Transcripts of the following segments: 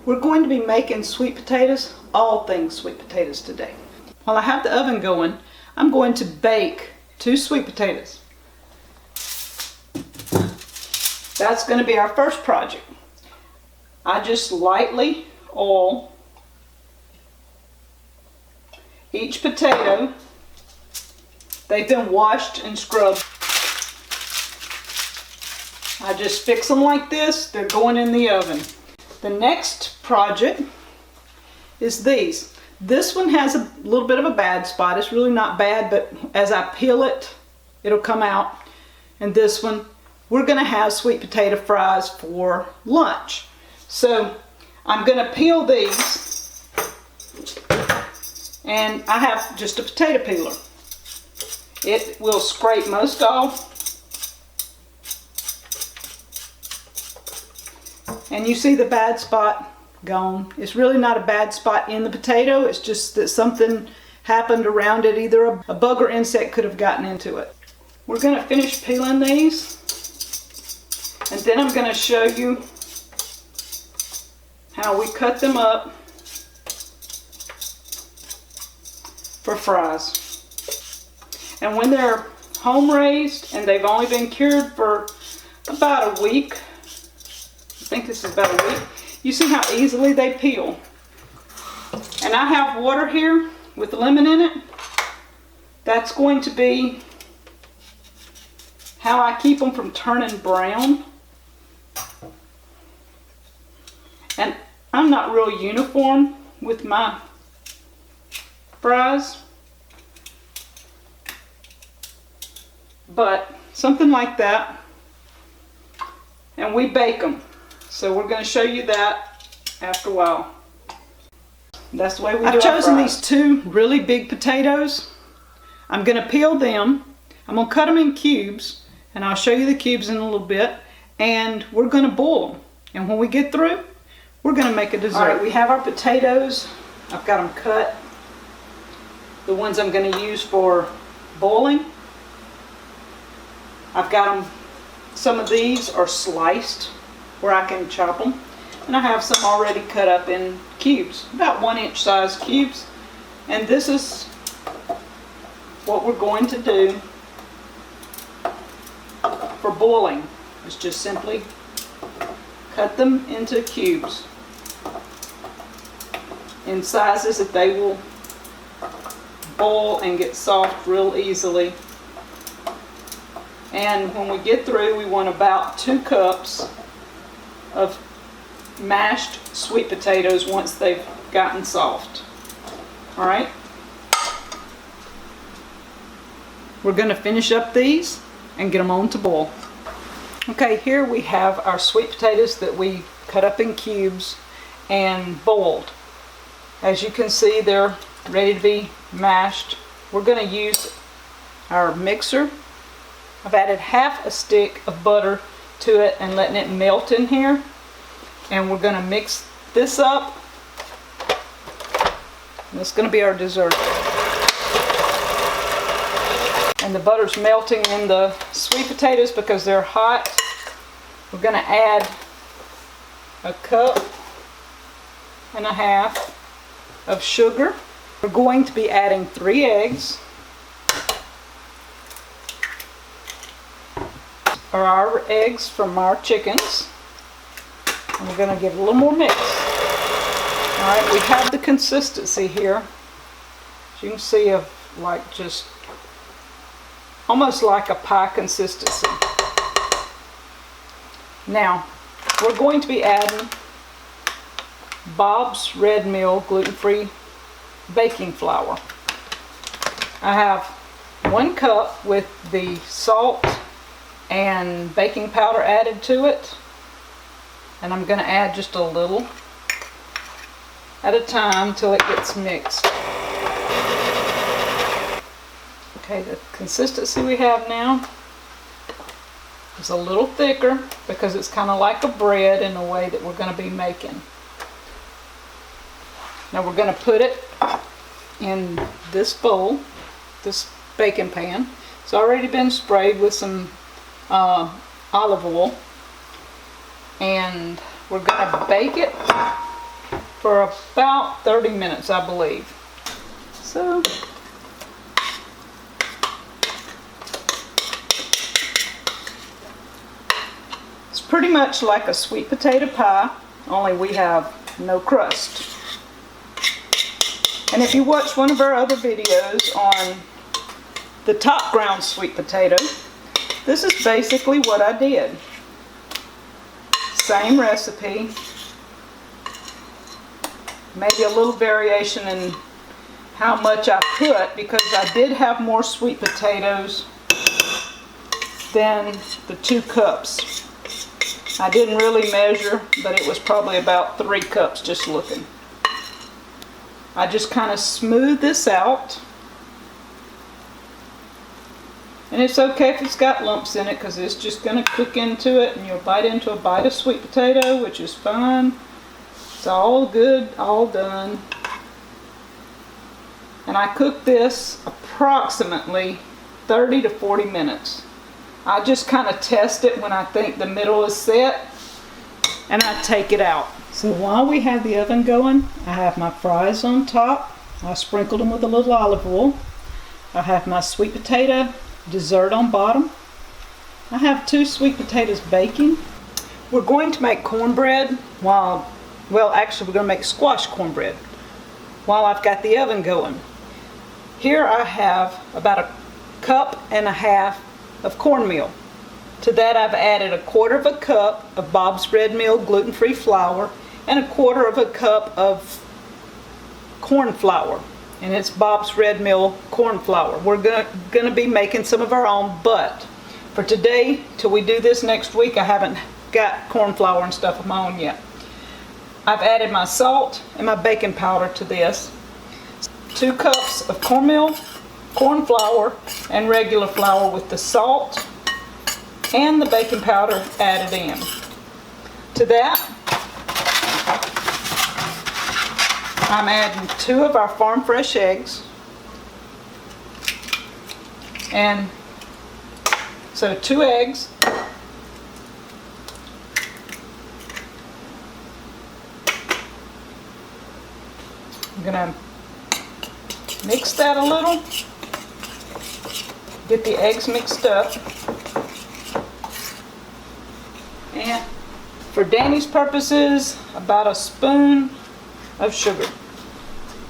We're going to be making sweet potatoes, all things sweet potatoes today. While I have the oven going, I'm going to bake 2 sweet potatoes. That's going to be our first project. I just lightly oil each potato. They've been washed and scrubbed. I just fix them like this. They're going in the oven. The next project is these. This one has a little bit of a bad spot. It's really not bad, but as I peel it, it'll come out. And this one, we're going to have sweet potato fries for lunch. So I'm going to peel these, and I have just a potato peeler. It will scrape most off. And you see the bad spot gone. It's really not a bad spot in the potato. It's just that something happened around it. Either a bug or insect could have gotten into it. We're going to finish peeling these. And then I'm going to show you how we cut them up for fries. And when they're home raised and they've only been cured for about a week, I think this is about a week, you see how easily they peel. And I have water here with lemon in it. That's going to be how I keep them from turning brown. And I'm not real uniform with my fries, but something like that. And we bake them. So we're going to show you that after a while. That's the way we do our fries. I've chosen these 2 really big potatoes. I'm going to peel them. I'm going to cut them in cubes, and I'll show you the cubes in a little bit. And we're going to boil them. And when we get through, we're going to make a dessert. All right, we have our potatoes. I've got them cut. The ones I'm going to use for boiling. I've got them, some of these are sliced where I can chop them. And I have some already cut up in cubes, about 1-inch size cubes. And this is what we're going to do for boiling. It's just simply cut them into cubes in sizes that they will boil and get soft real easily. And when we get through, we want about 2 cups of mashed sweet potatoes once they've gotten soft. All right. We're going to finish up these and get them on to boil. Okay, here we have our sweet potatoes that we cut up in cubes and boiled. As you can see, they're ready to be mashed. We're going to use our mixer. I've added half a stick of butter to it and letting it melt in here. And we're going to mix this up. And it's going to be our dessert. And the butter's melting in the sweet potatoes because they're hot. We're going to add 1.5 cups of sugar. We're going to be adding 3 eggs. Or our eggs from our chickens. And we're going to give it a little more mix. Alright, we have the consistency here. As you can see, of like just almost like a pie consistency. Now, we're going to be adding Bob's Red Mill gluten-free baking flour. I have 1 cup with the salt and baking powder added to it, and I'm going to add just a little at a time till it gets mixed. Okay, the consistency we have now is a little thicker because it's kind of like a bread in the way that we're going to be making. Now we're going to put it in this bowl, this baking pan. It's already been sprayed with some olive oil, and we're going to bake it for about 30 minutes, I believe. So it's pretty much like a sweet potato pie, only we have no crust. And if you watch one of our other videos on the top ground sweet potato, this is basically what I did. Same recipe, maybe a little variation in how much I put, because I did have more sweet potatoes than the 2 cups. I didn't really measure, but it was probably about 3 cups just looking. I just kind of smooth this out. And it's okay if it's got lumps in it, because it's just going to cook into it and you'll bite into a bite of sweet potato, which is fine. It's all good, all done. And I cook this approximately 30 to 40 minutes. I just kind of test it when I think the middle is set, and I take it out. So while we have the oven going, I have my fries on top. I sprinkled them with a little olive oil. I have my sweet potato dessert on bottom. I have 2 sweet potatoes baking. We're going to make cornbread actually we're going to make squash cornbread while I've got the oven going. Here I have about 1.5 cups of cornmeal. To that I've added 1/4 cup of Bob's Red Mill gluten-free flour and 1/4 cup of corn flour. And it's Bob's Red Mill corn flour. We're going to be making some of our own, but for today, till we do this next week, I haven't got corn flour and stuff of my own yet. I've added my salt and my baking powder to this. 2 cups of cornmeal, corn flour, and regular flour with the salt and the baking powder added in. To that, I'm adding 2 of our farm fresh eggs. And so 2 eggs. I'm gonna mix that a little. Get the eggs mixed up. And for Danny's purposes, about 1 spoon of sugar.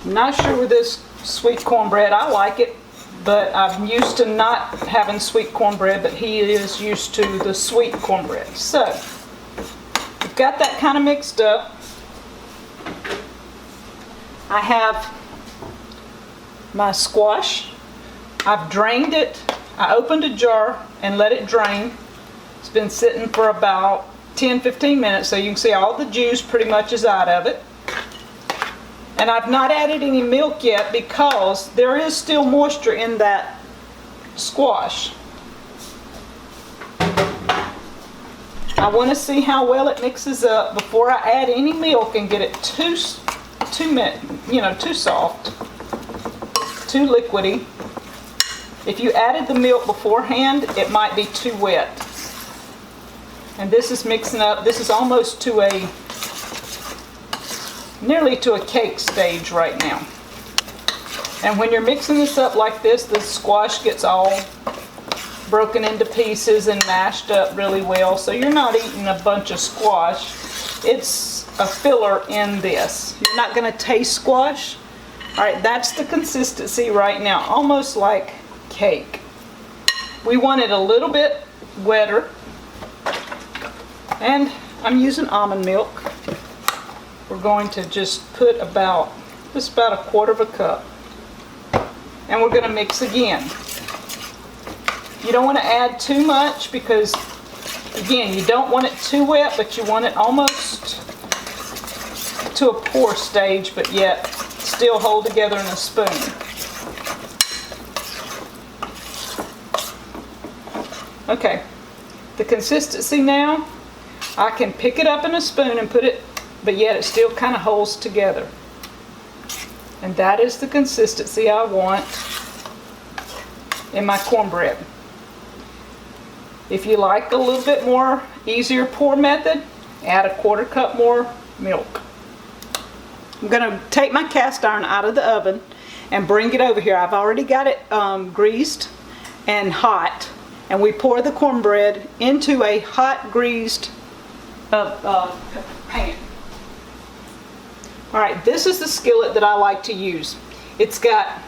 I'm not sure with this sweet cornbread, I like it, but I'm used to not having sweet cornbread, but he is used to the sweet cornbread. So, we've got that kind of mixed up. I have my squash. I've drained it. I opened a jar and let it drain. It's been sitting for about 10-15 minutes, so you can see all the juice pretty much is out of it. And I've not added any milk yet because there is still moisture in that squash. I want to see how well it mixes up before I add any milk and get it too soft, too liquidy. If you added the milk beforehand, it might be too wet. And this is mixing up. This is almost to nearly to a cake stage right now. And when you're mixing this up like this, the squash gets all broken into pieces and mashed up really well. So you're not eating a bunch of squash. It's a filler in this. You're not going to taste squash. All right, that's the consistency right now, almost like cake. We want it a little bit wetter. And I'm using almond milk. We're going to just put about 1/4 cup. And we're going to mix again. You don't want to add too much because, again, you don't want it too wet, but you want it almost to a pour stage, but yet still hold together in a spoon. Okay, the consistency now, I can pick it up in a spoon and put it, but yet it still kind of holds together. And that is the consistency I want in my cornbread. If you like a little bit more easier pour method, add 1/4 cup more milk. I'm going to take my cast iron out of the oven and bring it over here. I've already got it greased and hot. And we pour the cornbread into a hot greased pan. Alright, this is the skillet that I like to use. It's got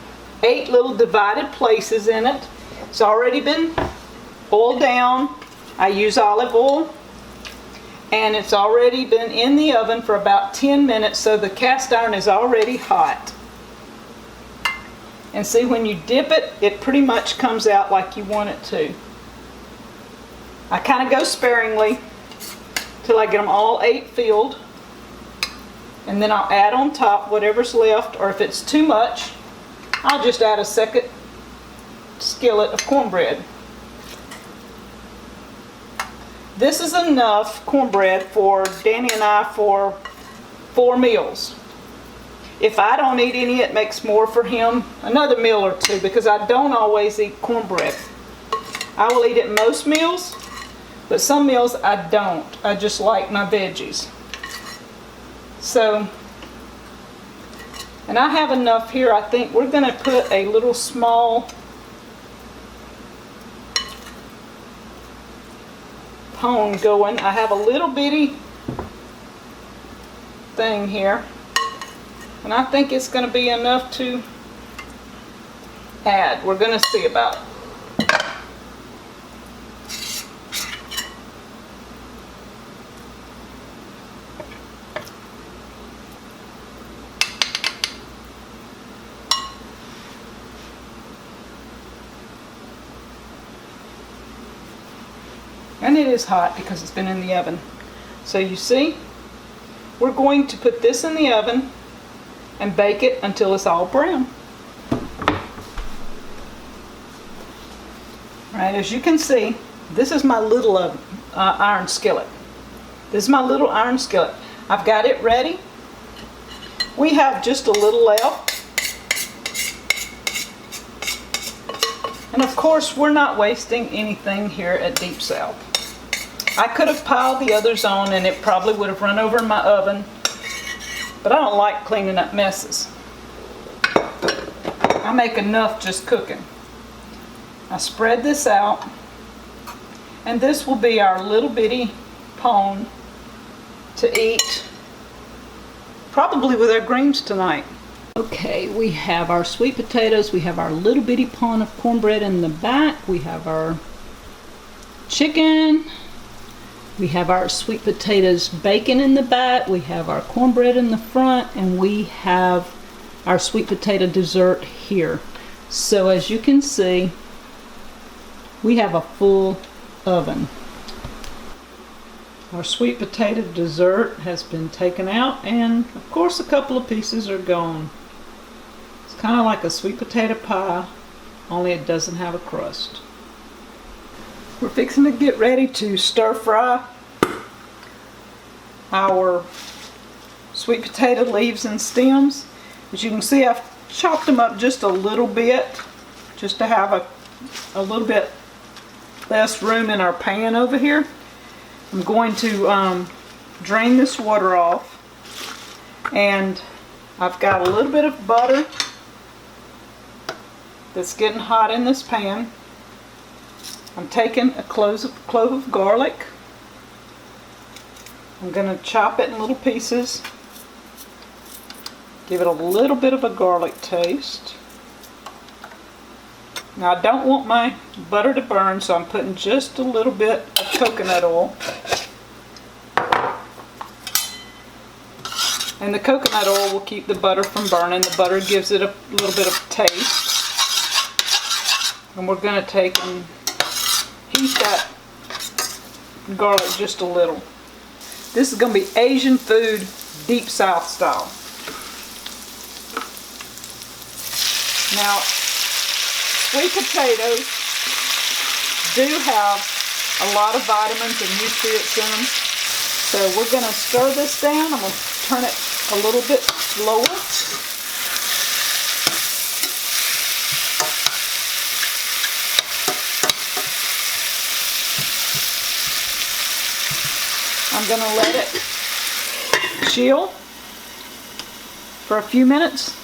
8 little divided places in it. It's already been oiled down. I use olive oil. And it's already been in the oven for about 10 minutes, so the cast iron is already hot. And see, when you dip it, it pretty much comes out like you want it to. I kind of go sparingly till I get them all 8 filled. And then I'll add on top whatever's left, or if it's too much, I'll just add a second skillet of cornbread. This is enough cornbread for Danny and I for 4 meals. If I don't eat any, it makes more for him, another meal or 2, because I don't always eat cornbread. I will eat it most meals, but some meals I don't. I just like my veggies. So, and I have enough here. I think we're going to put a little small pone going. I have a little bitty thing here, and I think it's going to be enough to add. We're going to see about it. And it is hot because it's been in the oven. So you see, we're going to put this in the oven and bake it until it's all brown. Alright, as you can see, this is my little iron skillet. This is my little iron skillet. I've got it ready. We have just a little left. And of course, we're not wasting anything here at Deep South. I could have piled the others on and it probably would have run over in my oven, but I don't like cleaning up messes. I make enough just cooking. I spread this out, and this will be our little bitty pone to eat, probably with our greens tonight. Okay, we have our sweet potatoes, we have our little bitty pone of cornbread in the back, we have our chicken, we have our sweet potatoes bacon in the back, we have our cornbread in the front, and we have our sweet potato dessert here. So as you can see, we have a full oven. Our sweet potato dessert has been taken out, and of course a couple of pieces are gone. It's kind of like a sweet potato pie, only it doesn't have a crust. We're fixing to get ready to stir fry our sweet potato leaves and stems. As you can see, I've chopped them up just a little bit, just to have a little bit less room in our pan over here. I'm going to drain this water off, and I've got a little bit of butter that's getting hot in this pan. I'm taking a clove of garlic. I'm going to chop it in little pieces. Give it a little bit of a garlic taste. Now I don't want my butter to burn, so I'm putting just a little bit of coconut oil. And the coconut oil will keep the butter from burning. The butter gives it a little bit of taste. And we're going to take and heat that garlic just a little. This is going to be Asian food, Deep South style. Now, sweet potatoes do have a lot of vitamins and nutrients in them. So we're going to stir this down. I'm going to turn it a little bit slower. I'm going to let it chill. for a few minutes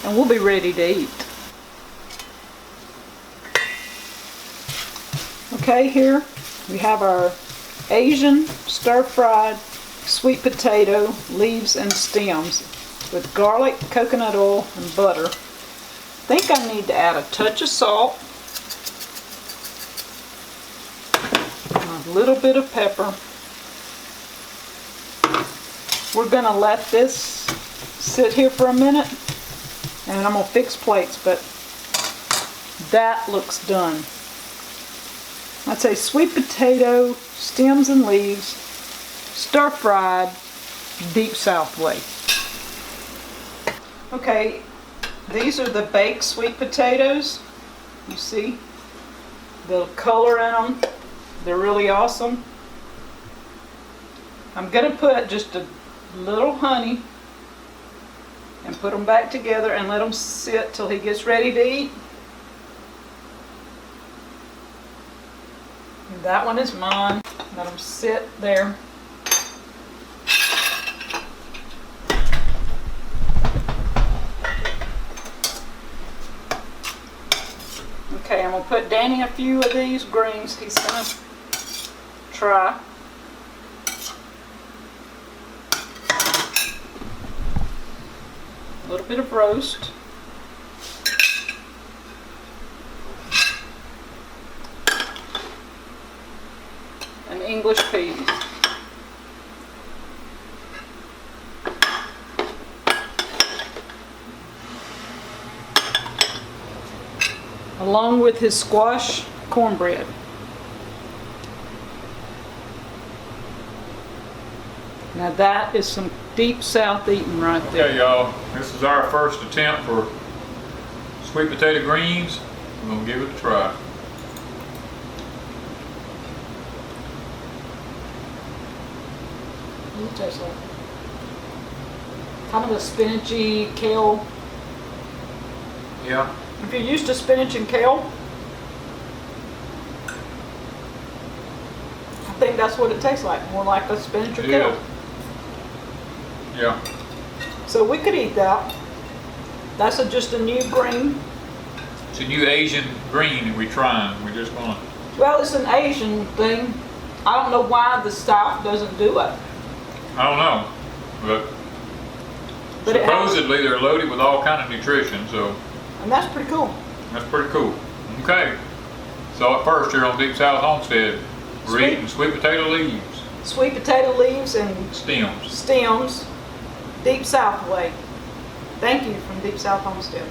and we'll be ready to eat. Okay, here we have our Asian stir-fried sweet potato leaves and stems with garlic, coconut oil, and butter. I think I need to add a touch of salt, a little bit of pepper. We're going to let this sit here for a minute and I'm going to fix plates, but that looks done. I'd say sweet potato, stems and leaves, stir-fried, deep South way. Okay, these are the baked sweet potatoes. You see the color in them. They're really awesome. I'm going to put just a little honey and put them back together and let them sit till he gets ready to eat. And that one is mine. Let them sit there. Okay, I'm going to put Danny a few of these greens he's going to try. A little bit of roast. And English peas. Along with his squash cornbread. Now that is some deep South eating right there. Okay, y'all, this is our first attempt for sweet potato greens. We're gonna give it a try. What does it taste like? Kind of a spinachy kale. Yeah. If you're used to spinach and kale, I think that's what it tastes like. More like a spinach or kale. Yeah. So we could eat that. That's just a new green. It's a new Asian green that we're trying. We're just gonna. Well, it's an Asian thing. I don't know why the South doesn't do it. I don't know, but supposedly they're loaded with all kind of nutrition. So. And that's pretty cool. That's pretty cool. Okay. So at first here on Deep South Homestead, we're eating sweet potato leaves. Sweet potato leaves and stems. Deep South way. Thank you from Deep South Homestead.